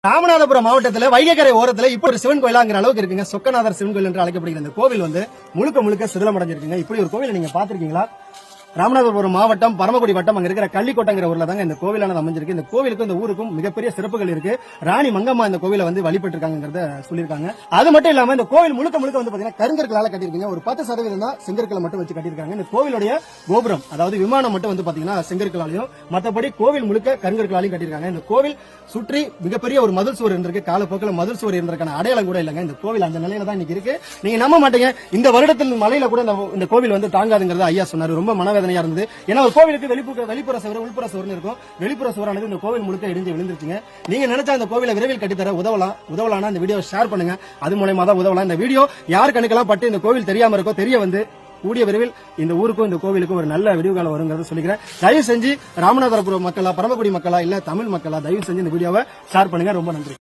ராமநாதபுரம் மாவட்டத்தில் வைகைக்கரை ஓரத்தில் இப்ப ஒரு சிவன் கோயிலாங்கிற அளவுக்கு இருக்குங்க. சொக்கநாதர் சிவன் கோயில் என்று அழைக்கப்படுகிற இந்த கோவில் வந்து முழுக்க சிதிலம் அடைஞ்சிருக்குங்க. இப்படி ஒரு கோவில் நீங்க பாத்திருக்கீங்களா? ராமநாதபுரம் மாவட்டம் பரமக்குடி வட்டம் அங்க இருக்கிற கள்ளிக்கோட்டைங்கிற ஊர்ல தாங்க இந்த கோவிலானது அமைஞ்சிருக்கு. இந்த கோவிலுக்கும் இந்த ஊருக்கும் மிகப்பெரிய சிறப்புகள் இருக்கு. ராணி மங்கம்மா இந்த கோவிலை வந்து வழிபட்டு இருக்காங்கிறத சொல்லியிருக்காங்க. அது மட்டும் இல்லாம இந்த கோவில் முழுக்க வந்து பாத்தீங்கன்னா கருங்கற்களால கட்டியிருக்காங்க. ஒரு 10% தான் செங்கற்களை மட்டும் வச்சு கட்டியிருக்காங்க. இந்த கோவிலுடைய கோபுரம் அதாவது விமானம் மட்டும் வந்து பாத்தீங்கன்னா செங்கற்களாலையும் மற்றபடி கோவில் முழுக்க கருங்கற்களாலையும் கட்டியிருக்காங்க. இந்த கோவில் சுற்றி மிகப்பெரிய ஒரு மதில் சுவர் இருந்திருக்கு. காலப்போக்கில் மதில் சுவர் இருந்திருக்கான அடையாளம் கூட இல்லைங்க. இந்த கோவில் அந்த நிலையில தான் இன்னைக்கு இருக்கு. நீங்க நம்ப மாட்டீங்க, இந்த வருடத்தில் மலையில கூட இந்த கோவில் வந்து தாங்காதுங்கிறத ஐயா சொன்னாரு. ரொம்ப மனவேதனையா இருந்தது. ஏன்னா ஒரு கோவிலுக்கு வெளிப்புற சுவர் உள்புற சுவர் இருக்கும். வெளிப்புற சுவரானது இந்த கோவில் முழுக்க இடிஞ்சு விழுந்துருச்சுங்க. நீங்க நினைச்சா இந்த கோவிலை விரைவில் கட்டித்தர உதவலாம். இந்த வீடியோ ஷேர் பண்ணுங்க. அது மூலமா தான் உதவலாம். இந்த வீடியோ யார் கணக்கெல்லாம் பட்டு இந்த கோவில் தெரியாம இருக்கோ தெரிய வந்து கூடிய விரைவில் இந்த ஊருக்கும் இந்த கோவிலுக்கும் ஒரு நல்ல விடிவு காலம் வருங்கிறத சொல்லிக்கிறேன். தயவு செஞ்சு ராமநாதபுரம் மக்களா, பரமக்குடி மக்களா, இல்ல தமிழ் மக்களா, தயவு செஞ்சு இந்த வீடியோவை ஷேர் பண்ணுங்க. ரொம்ப நன்றி.